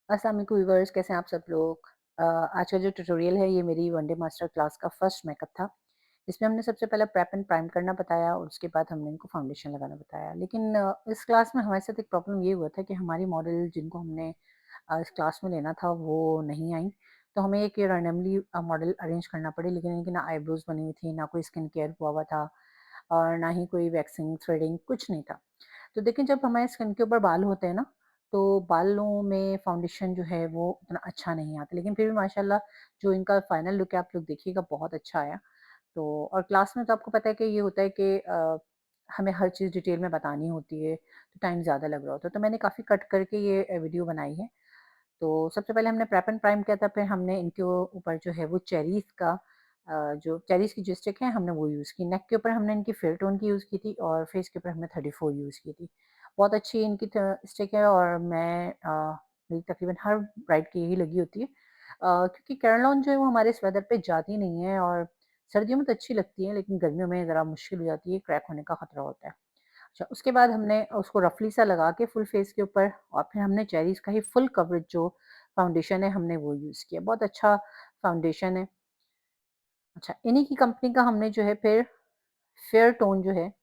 अस्सलाम वालेकुम व्यूअर्स, कैसे हैं आप सब लोग। आज का जो ट्यूटोरियल है ये मेरी वन डे मास्टर क्लास का फर्स्ट मेकअप था। इसमें हमने सबसे पहले प्रेप एंड प्राइम करना बताया और उसके बाद हमने इनको फाउंडेशन लगाना बताया। लेकिन इस क्लास में हमारे साथ एक प्रॉब्लम ये हुआ था कि हमारी मॉडल जिनको हमने इस क्लास में लेना था वो नहीं आई। तो हमें एक रैंडमली मॉडल अरेंज करना पड़ी, लेकिन इनकी ना आईब्रोज बनी हुई थी, ना कोई स्किन केयर हुआ हुआ था और ना ही कोई वैक्सिंग थ्रेडिंग कुछ नहीं था। तो देखिए, जब हमारे स्किन के ऊपर बाल होते हैं ना, तो बालों में फाउंडेशन जो है वो उतना अच्छा नहीं आता, लेकिन फिर भी माशाल्लाह जो इनका फाइनल लुक है आप लोग देखिएगा बहुत अच्छा आया। तो और क्लास में तो आपको पता है कि ये होता है कि हमें हर चीज़ डिटेल में बतानी होती है, तो टाइम ज़्यादा लग रहा होता है। तो मैंने काफ़ी कट करके ये वीडियो बनाई है। तो सबसे पहले हमने प्रेप एंड प्राइम किया था, फिर हमने इनके ऊपर जो है वो चेरीज़ का जो चेरीज़ की जो स्टिक है हमने वो यूज़ की। नेक के ऊपर हमने इनकी फेयर टोन की यूज़ की थी और फेस के ऊपर हमने 34 यूज़ की थी। बहुत अच्छी इनकी स्टिक है और मैं मेरी तकरीबन हर ब्राइड की यही लगी होती है, क्योंकि कैरलॉन जो है वो हमारे इस वेदर पे जाती नहीं है और सर्दियों में तो अच्छी लगती है, लेकिन गर्मियों में ज़रा मुश्किल हो जाती है, क्रैक होने का खतरा होता है। अच्छा, उसके बाद हमने उसको रफली सा लगा के फुल फेस के ऊपर और फिर हमने चेरीज़ का ही फुल कवरेज जो फाउंडेशन है हमने वो यूज़ किया। बहुत अच्छा फाउंडेशन है। अच्छा, इन्हीं की कंपनी का हमने जो है फिर फेयर टोन जो है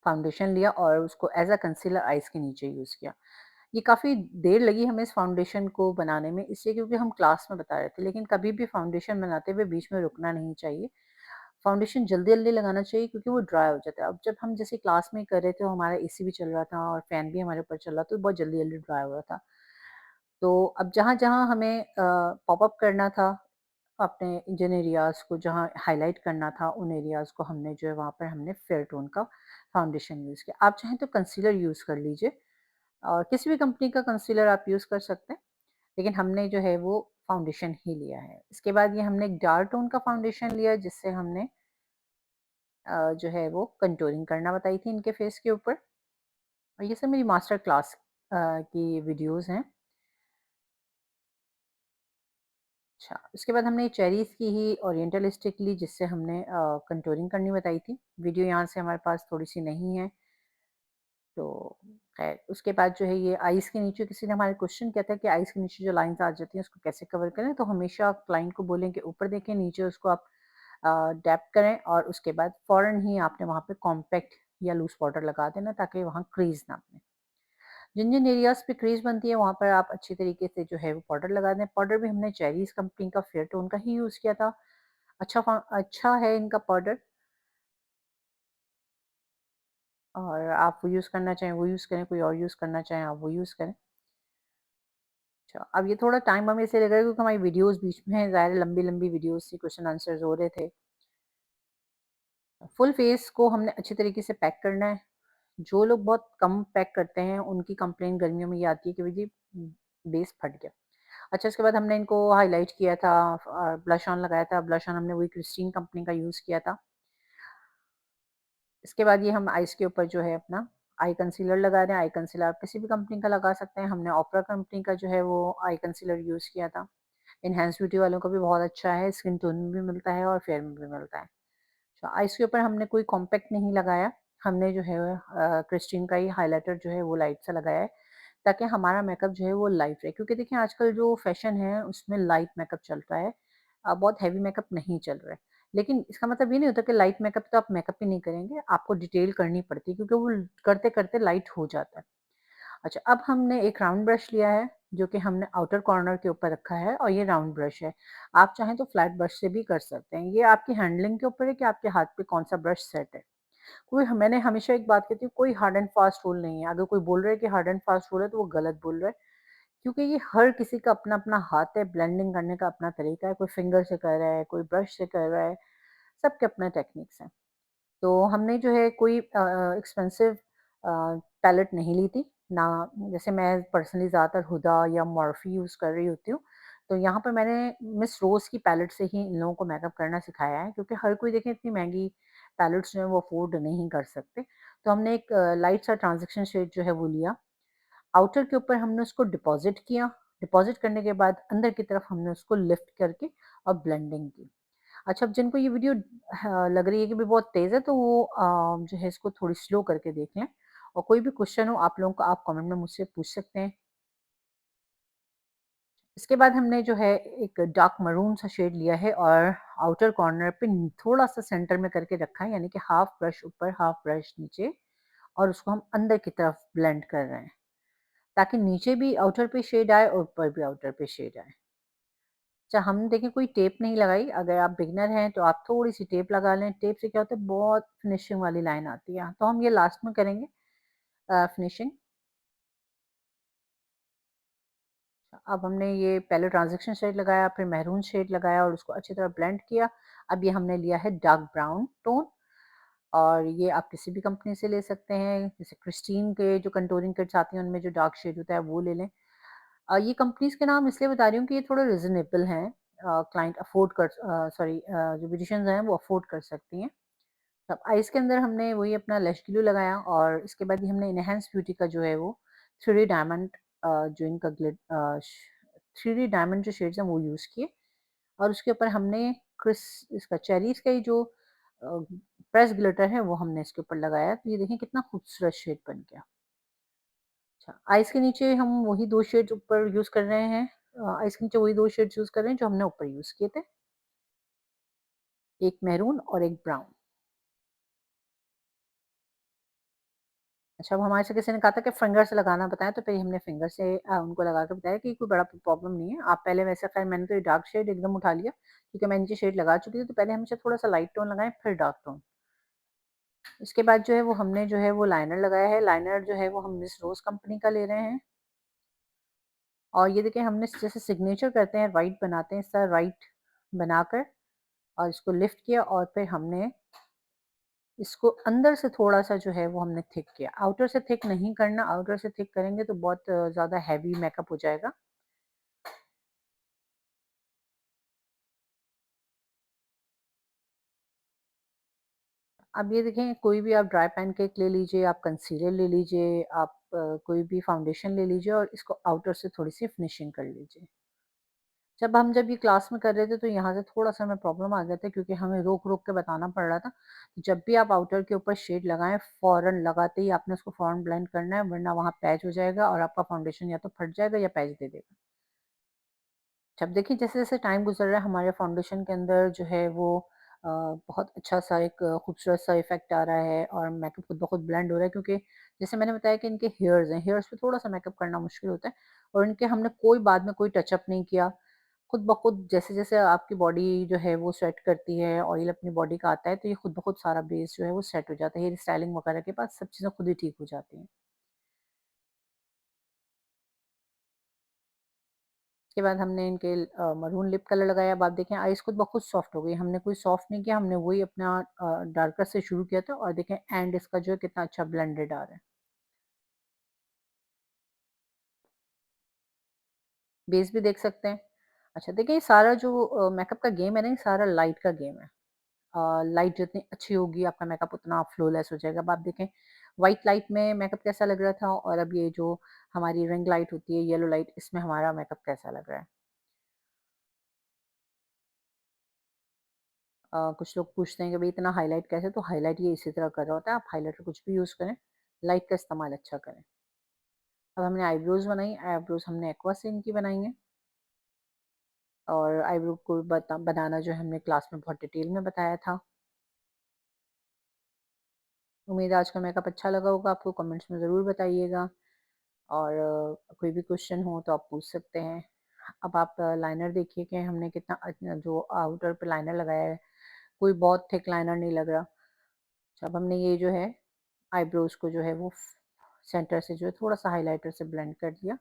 फाउंडेशन लिया और उसको एज़ अ कंसीलर आइज़ के नीचे यूज़ किया। ये काफ़ी देर लगी हमें इस फाउंडेशन को बनाने में, इसलिए क्योंकि हम क्लास में बता रहे थे, लेकिन कभी भी फाउंडेशन बनाते हुए बीच में रुकना नहीं चाहिए। फाउंडेशन जल्दी-जल्दी लगाना चाहिए क्योंकि वो ड्राई हो जाता है। अब जब हम जैसे क्लास में कर रहे थे, हमारा एसी भी चल रहा था और फैन भी हमारे ऊपर चल रहा था, तो बहुत जल्दी-जल्दी ड्राई हो रहा था। तो अब जहाँ-जहाँ हमें पॉप अप करना था अपने जिन एरियाज़ को, जहाँ हाइलाइट करना था, उन एरियाज़ को हमने जो है वहाँ पर हमने फेयर टोन का फाउंडेशन यूज़ किया। आप चाहें तो कंसीलर यूज़ कर लीजिए और किसी भी कंपनी का कंसीलर आप यूज़ कर सकते हैं, लेकिन हमने जो है वो फाउंडेशन ही लिया है। इसके बाद ये हमने एक डार्क टोन का फाउंडेशन लिया जिससे हमने जो है वो कंटूरिंग करना बताई थी इनके फेस के ऊपर। और ये सब मेरी मास्टर क्लास की वीडियोज़ हैं। अच्छा, उसके बाद हमने चेरीज़ की ही ओरिएंटल स्टिक ली जिससे हमने कंटूरिंग करनी बताई थी। वीडियो यहाँ से हमारे पास थोड़ी-सी नहीं है, तो ख़ैर उसके बाद जो है ये आइज़ के नीचे किसी ने हमारे क्वेश्चन किया था कि आइज़ के नीचे जो लाइन्स आ जाती हैं उसको कैसे कवर करें? तो हमेशा क्लाइंट को बोलें कि ऊपर देखें, नीचे उसको आप डैप करें और उसके बाद फ़ौरन ही आपने वहाँ पे कॉम्पैक्ट या लूज़ पाउडर लगा देना ताकि वहाँ क्रीज़ ना बने। जिन-जिन एरियाज़ पे क्रीज़ बनती है वहाँ पर आप अच्छी तरीके से जो है वो पाउडर लगा दें। पाउडर भी हमने चेरीज़ कंपनी का फेयर टोन का ही यूज़ किया था। अच्छा है इनका पाउडर और आप वो यूज़ करना चाहें वो यूज़ करें, कोई और यूज़ करना चाहें आप वो यूज़ करें। अच्छा, अब ये थोड़ा टाइम हमें इसलिए लग रहा है क्योंकि हमारी वीडियोज़ बीच में ज़ाहिर है लंबी-लंबी वीडियोज़ थी, क्वेश्चन आंसर्स हो रहे थे। फुल फेस को हमने अच्छी तरीके से पैक करना है। जो लोग बहुत कम पैक करते हैं उनकी कंप्लेंट गर्मियों में ये आती है कि भई जी बेस फट गया। अच्छा, इसके बाद हमने इनको हाइलाइट किया था, ब्लश ऑन लगाया था। ब्लश ऑन हमने वही क्रिस्टीन कंपनी का यूज़ किया था। इसके बाद ये हम आइज़ के ऊपर जो है अपना आई कंसीलर लगा रहे हैं। आई कंसीलर आप किसी भी कंपनी का लगा सकते हैं। हमने ओपरा कंपनी का जो है वो आई कंसीलर यूज़ किया था। एनहांस ब्यूटी वालों का भी बहुत अच्छा है, स्किन टोन में भी मिलता है और फेयर में भी मिलता है। अच्छा, आइज़ के ऊपर हमने कोई कॉम्पैक्ट नहीं लगाया। हमने जो है क्रिस्टीन का ही हाइलाइटर जो है वो लाइट सा लगाया है, ताकि हमारा मेकअप जो है वो लाइट रहे। क्योंकि देखिए आजकल जो फ़ैशन है उसमें लाइट मेकअप चल रहा है। बहुत हेवी मेकअप नहीं चल रहा है। लेकिन इसका मतलब ये नहीं होता कि लाइट मेकअप तो आप मेकअप ही नहीं करेंगे, आपको डिटेल करनी पड़ती है क्योंकि वो करते-करते लाइट हो जाता है। अच्छा, अब हमने एक राउंड ब्रश लिया है, जो कि हमने आउटर कॉर्नर के ऊपर रखा है और ये राउंड ब्रश है। आप चाहें तो फ्लैट ब्रश से भी कर सकते हैं। ये आपकी हैंडलिंग के ऊपर है कि आपके हाथ पे कौन-सा ब्रश सेट है। मैंने हमेशा एक बात कहती हूँ, कोई हार्ड एंड फास्ट रूल नहीं है। अगर कोई बोल रहा है कि हार्ड एंड फास्ट रूल है, तो वो गलत बोल रहा है, क्योंकि ये हर किसी का अपना-अपना हाथ है, ब्लेंडिंग करने का अपना तरीका है। कोई फिंगर से कर रहा है, कोई ब्रश से कर रहा है, सबके अपने टेक्निक्स हैं। तो हमने जो है कोई एक्सपेंसिव पैलेट नहीं ली थी, ना जैसे मैं पर्सनली ज़्यादातर हुदा या मॉर्फी यूज़ कर रही होती हूँ, तो यहाँ पर मैंने मिस रोज़ की पैलेट से ही इन लोगों को मेकअप करना सिखाया है, क्योंकि हर कोई देखें इतनी महँगी पैलेट्स जो है वो अफ़ोर्ड नहीं कर सकते। तो हमने एक लाइट सा ट्रांज़िशन शेड जो है वो लिया, आउटर के ऊपर हमने उसको डिपॉज़िट किया, डिपॉज़िट करने के बाद अंदर की तरफ हमने उसको लिफ्ट करके और ब्लेंडिंग की। अच्छा, अब जिनको ये वीडियो लग रही है कि भई बहुत तेज़ है, तो वो जो है इसको थोड़ी स्लो करके देख लें और कोई भी क्वेश्चन हो आप लोगों को आप कमेंट में मुझसे पूछ सकते हैं। इसके बाद हमने जो है एक डार्क मरून सा शेड लिया है और आउटर कॉर्नर पे थोड़ा-सा सेंटर में करके रखा है, यानी कि हाफ ब्रश ऊपर, हाफ ब्रश नीचे, और उसको हम अंदर की तरफ ब्लेंड कर रहे हैं, ताकि नीचे भी आउटर पे शेड आए और ऊपर भी आउटर पे शेड आए। अच्छा, हम देखिए कोई टेप नहीं लगाई, अगर आप बिगिनर हैं तो आप थोड़ी-सी टेप लगा लें, टेप से क्या होता है बहुत फिनिशिंग वाली लाइन आती है, तो हम ये लास्ट में करेंगे फिनिशिंग। अब हमने ये पहले ट्रांज़ैक्शन शेड लगाया, फिर मैरून शेड लगाया और उसको अच्छी तरह ब्लेंड किया। अब ये हमने लिया है डार्क ब्राउन टोन, और ये आप किसी भी कंपनी से ले सकते हैं, जैसे क्रिस्टीन के जो कंटूरिंग किट्स आती हैं उनमें जो डार्क शेड होता है वो ले लें। ये कंपनीज़ के नाम इसलिए बता रही हूँ कि ये थोड़े रीज़नेबल हैं, क्लाइंट अफ़ोर्ड कर जो ब्यूटिशियंस हैं वो अफ़ोर्ड कर सकती हैं। अब आइज़ के अंदर हमने वही अपना लैश ग्लू लगाया और इसके बाद ही हमने इनहैंस ब्यूटी का जो है वो 3D डायमंड, जो इनका श 3D डायमंड जो शेड्स हैं वो यूज़ किए, और उसके ऊपर हमने क्रिस इसका चेरीज़ का ही जो प्रेस ग्लिटर है वो हमने इसके ऊपर लगाया। तो ये देखें कितना खूबसूरत शेड बन गया। अच्छा, आइज़ के नीचे हम वही 2 शेड्स ऊपर यूज़ कर रहे हैं। आइज़ के नीचे वही 2 शेड्स यूज़ कर रहे हैं जो हमने ऊपर यूज़ किए थे, एक मैरून और एक ब्राउन। अच्छा, अब हमारे से किसी ने कहा था कि फिंगर से लगाना बताएँ, तो फिर हमने फिंगर से उनको लगा के बताया कि कोई बड़ा प्रॉब्लम नहीं है। आप पहले वैसे ख़ैर मैंने तो ये डार्क शेड एकदम उठा लिया, क्योंकि मैं नीचे शेड लगा चुकी थी, तो पहले हमेशा थोड़ा-सा लाइट टोन लगाएँ, फिर डार्क टोन। इसके बाद जो है वो हमने जो है वो लाइनर लगाया है। लाइनर जो है वो हम मिस रोज़ कंपनी का ले रहे हैं, और ये देखिए हमने जैसे सिग्नेचर करते हैं, राइट बनाते हैं, इस तरह राइट बनाकर और इसको लिफ्ट किया, और फिर हमने इसको अंदर से थोड़ा-सा जो है वो हमने थिक किया। आउटर से थिक नहीं करना, आउटर से थिक करेंगे तो बहुत ज़्यादा हेवी मेकअप हो जाएगा। अब ये देखें, कोई भी आप ड्राई पैनकेक ले लीजिए, आप कंसीलर ले लीजिए, आप कोई भी फाउंडेशन ले लीजिए और इसको आउटर से थोड़ी-सी फिनिशिंग कर लीजिए। जब ये क्लास में कर रहे थे तो यहाँ से थोड़ा-सा हमें प्रॉब्लम आ गया था, क्योंकि हमें रोक-रोक के बताना पड़ रहा था। जब भी आप आउटर के ऊपर शेड लगाएँ, फ़ौरन लगाते ही आपने उसको फ़ौरन ब्लेंड करना है, वरना वहाँ पैच हो जाएगा और आपका फाउंडेशन या तो फट जाएगा या पैच दे देगा। जब देखिए जैसे-जैसे टाइम गुज़र रहा है, हमारे फाउंडेशन के अंदर जो है वो बहुत अच्छा-सा एक खूबसूरत-सा इफ़ेक्ट आ रहा है और मेकअप खुद ब खुद ब्लेंड हो रहा है, क्योंकि जैसे मैंने बताया कि इनके हेयर्स हैं, हेयर्स पे थोड़ा-सा मेकअप करना मुश्किल होता है, और इनके हमने कोई बाद में कोई टचअप नहीं किया। खुद ब खुद जैसे-जैसे आपकी बॉडी जो है वो स्वेट करती है, ऑयल अपनी बॉडी का आता है, तो ये खुद ब खुद सारा बेस जो है वो सेट हो जाता है। हेयर स्टाइलिंग वगैरह के बाद सब चीज़ें खुद ही ठीक हो जाती हैं। उसके बाद हमने इनके मरून लिप कलर लगाया। अब आप देखें आइज़ खुद ब खुद सॉफ्ट हो गई। हमने कोई सॉफ्ट नहीं किया, हमने वही अपना डार्कर से शुरू किया था, और देखें एंड इसका जो है कितना अच्छा ब्लेंडेड आ रहा है। बेस भी देख सकते हैं। अच्छा देखिए, ये सारा जो मेकअप का गेम है ना, ये सारा लाइट का गेम है। लाइट जितनी अच्छी होगी आपका मेकअप उतना फ्लॉलेस हो जाएगा। अब आप देखें व्हाइट लाइट में मेकअप कैसा लग रहा था, और अब ये जो हमारी रिंग लाइट होती है, येलो लाइट, इसमें हमारा मेकअप कैसा लग रहा है। कुछ लोग पूछते हैं कि भाई इतना हाइलाइट कैसे, तो हाइलाइट ये इसी तरह कर रहा होता है। आप हाइलाइटर कुछ भी यूज़ करें, लाइट का इस्तेमाल अच्छा करें। अब हमने आईब्रोज़ बनाई, आईब्रोज़ हमने एक्वा से इनकी बनाई हैं, और आईब्रो को बनाना जो है हमने क्लास में बहुत डिटेल में बताया था। उम्मीद है आज का मेकअप अच्छा लगा होगा आपको, कमेंट्स में ज़रूर बताइएगा, और कोई भी क्वेश्चन हो तो आप पूछ सकते हैं। अब आप लाइनर देखिए कि हमने कितना जो आउटर पे लाइनर लगाया है, कोई बहुत थिक लाइनर नहीं लग रहा। अब हमने ये जो है आईब्रोज़ को जो है वो सेंटर से जो है थोड़ा-सा हाइलाइटर से ब्लेंड कर दिया।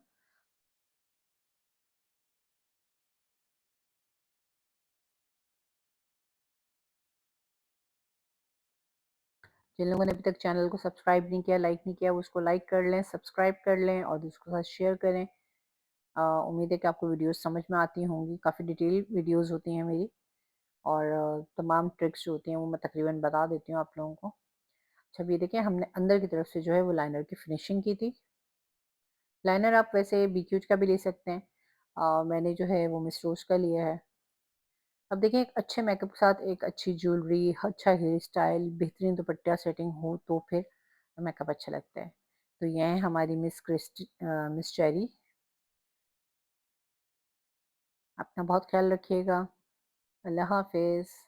जिन लोगों ने अभी तक चैनल को सब्सक्राइब नहीं किया, लाइक नहीं किया, वो उसको लाइक कर लें, सब्सक्राइब कर लें और दूसरों के साथ शेयर करें। उम्मीद है कि आपको वीडियोज़ समझ में आती होंगी, काफ़ी डिटेल वीडियोज़ होती हैं मेरी, और तमाम ट्रिक्स जो होती हैं वो मैं तकरीबन बता देती हूँ आप लोगों को। अच्छा, अब ये देखिए हमने अंदर की तरफ से जो है वो लाइनर की फिनिशिंग की थी। लाइनर आप वैसे बीक्यूज का भी ले सकते हैं। मैंने जो है वो मिस रोज़ का लिया है। अब देखिए, एक अच्छे मेकअप के साथ एक अच्छी ज्वेलरी, अच्छा हेयर स्टाइल, बेहतरीन दुपट्टा सेटिंग हो तो फिर मेकअप अच्छा लगता है। तो ये है हमारी मिस चेरी। अपना बहुत ख़्याल रखिएगा। अल्लाह हाफ़िज़।